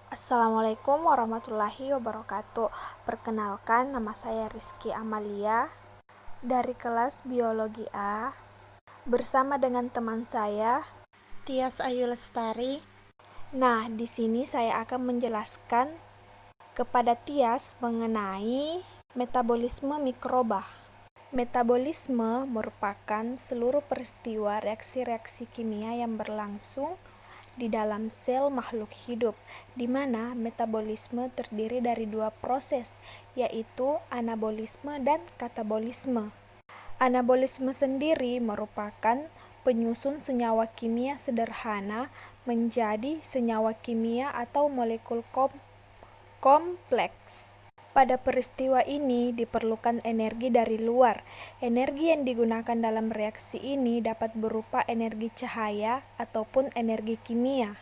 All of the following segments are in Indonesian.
Assalamualaikum warahmatullahi wabarakatuh. Perkenalkan, nama saya Rizky Amalia dari kelas Biologi A bersama dengan teman saya Tias Ayu Lestari. Nah, di sini saya akan menjelaskan kepada Tias mengenai metabolisme mikroba. Metabolisme merupakan seluruh peristiwa reaksi-reaksi kimia yang berlangsung di dalam sel makhluk hidup, di mana metabolisme terdiri dari dua proses, yaitu anabolisme dan katabolisme. Anabolisme sendiri merupakan penyusun senyawa kimia sederhana menjadi senyawa kimia atau molekul kompleks. Pada peristiwa ini diperlukan energi dari luar. Energi yang digunakan dalam reaksi ini dapat berupa energi cahaya ataupun energi kimia.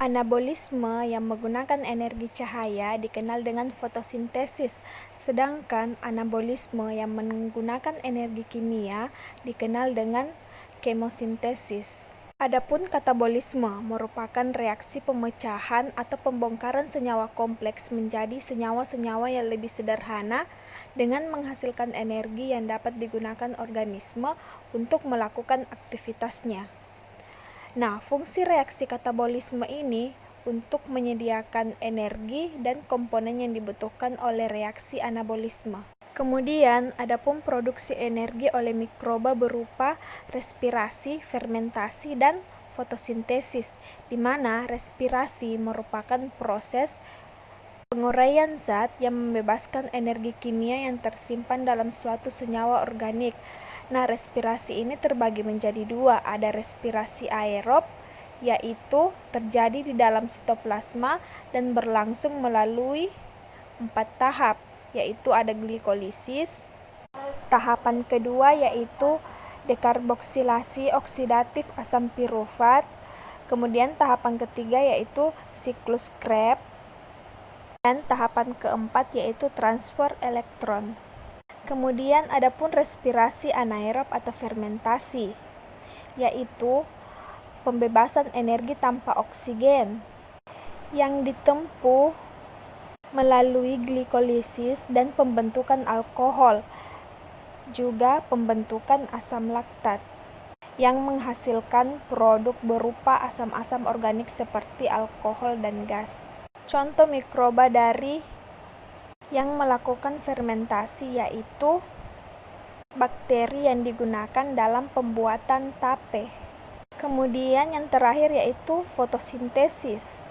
Anabolisme yang menggunakan energi cahaya dikenal dengan fotosintesis, sedangkan anabolisme yang menggunakan energi kimia dikenal dengan kemosintesis. Adapun katabolisme merupakan reaksi pemecahan atau pembongkaran senyawa kompleks menjadi senyawa-senyawa yang lebih sederhana dengan menghasilkan energi yang dapat digunakan organisme untuk melakukan aktivitasnya. Nah, fungsi reaksi katabolisme ini untuk menyediakan energi dan komponen yang dibutuhkan oleh reaksi anabolisme. Kemudian, adapun produksi energi oleh mikroba berupa respirasi, fermentasi, dan fotosintesis, di mana respirasi merupakan proses penguraian zat yang membebaskan energi kimia yang tersimpan dalam suatu senyawa organik. Nah, respirasi ini terbagi menjadi dua, ada respirasi aerob, yaitu terjadi di dalam sitoplasma dan berlangsung melalui 4 tahap, yaitu ada glikolisis. Tahapan kedua yaitu dekarboksilasi oksidatif asam pirufat. Kemudian tahapan ketiga yaitu siklus Krebs. Dan tahapan keempat yaitu transfer elektron. Kemudian adapun respirasi anaerob atau fermentasi, yaitu pembebasan energi tanpa oksigen yang ditempuh melalui glikolisis dan pembentukan alkohol, juga pembentukan asam laktat yang menghasilkan produk berupa asam-asam organik seperti alkohol dan gas. Contoh mikroba dari yang melakukan fermentasi yaitu bakteri yang digunakan dalam pembuatan tape. Kemudian yang terakhir yaitu fotosintesis,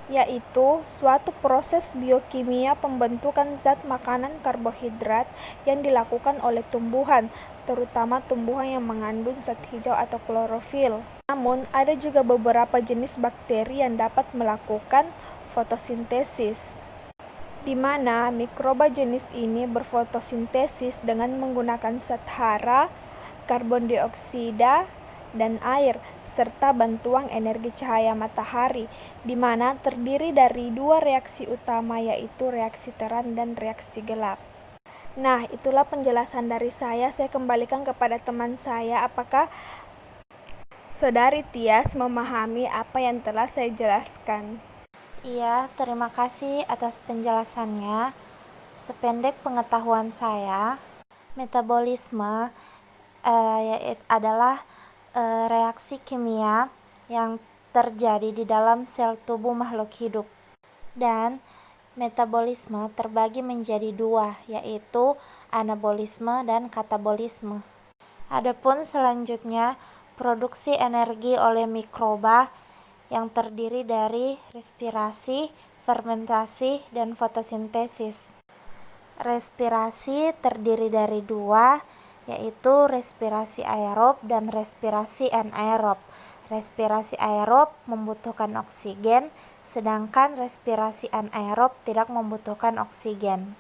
yaitu suatu proses biokimia pembentukan zat makanan karbohidrat yang dilakukan oleh tumbuhan, terutama tumbuhan yang mengandung zat hijau atau klorofil. Namun, ada juga beberapa jenis bakteri yang dapat melakukan fotosintesis, di mana mikroba jenis ini berfotosintesis dengan menggunakan zat hara, karbon dioksida, dan air, serta bantuan energi cahaya matahari, di mana terdiri dari dua reaksi utama yaitu reaksi terang dan reaksi gelap. Nah, itulah penjelasan dari saya. Saya kembalikan kepada teman saya. Apakah Saudari Tias memahami apa yang telah saya jelaskan? Iya, terima kasih atas penjelasannya. Sependek pengetahuan saya, metabolisme adalah reaksi kimia yang terjadi di dalam sel tubuh makhluk hidup. Dan metabolisme terbagi menjadi dua, yaitu anabolisme dan katabolisme. Adapun selanjutnya, produksi energi oleh mikroba yang terdiri dari respirasi, fermentasi, dan fotosintesis. Respirasi terdiri dari dua, yaitu respirasi aerob dan respirasi anaerob. Respirasi aerob membutuhkan oksigen, sedangkan respirasi anaerob tidak membutuhkan oksigen.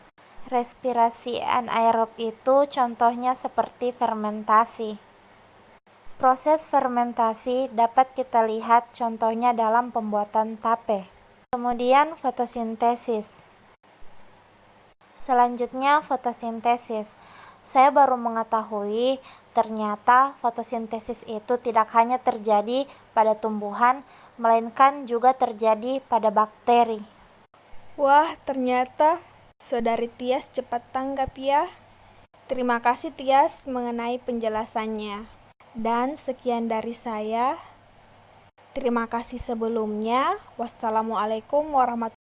Respirasi anaerob itu contohnya seperti fermentasi. Proses fermentasi dapat kita lihat contohnya dalam pembuatan tape. Kemudian fotosintesis. Selanjutnya fotosintesis. Saya baru mengetahui Ternyata fotosintesis itu tidak hanya terjadi pada tumbuhan, melainkan juga terjadi pada bakteri. Wah, ternyata Saudari Tias cepat tanggap ya. Terima kasih Tias mengenai penjelasannya. Dan sekian dari saya. Terima kasih sebelumnya. Wassalamualaikum warahmatullahi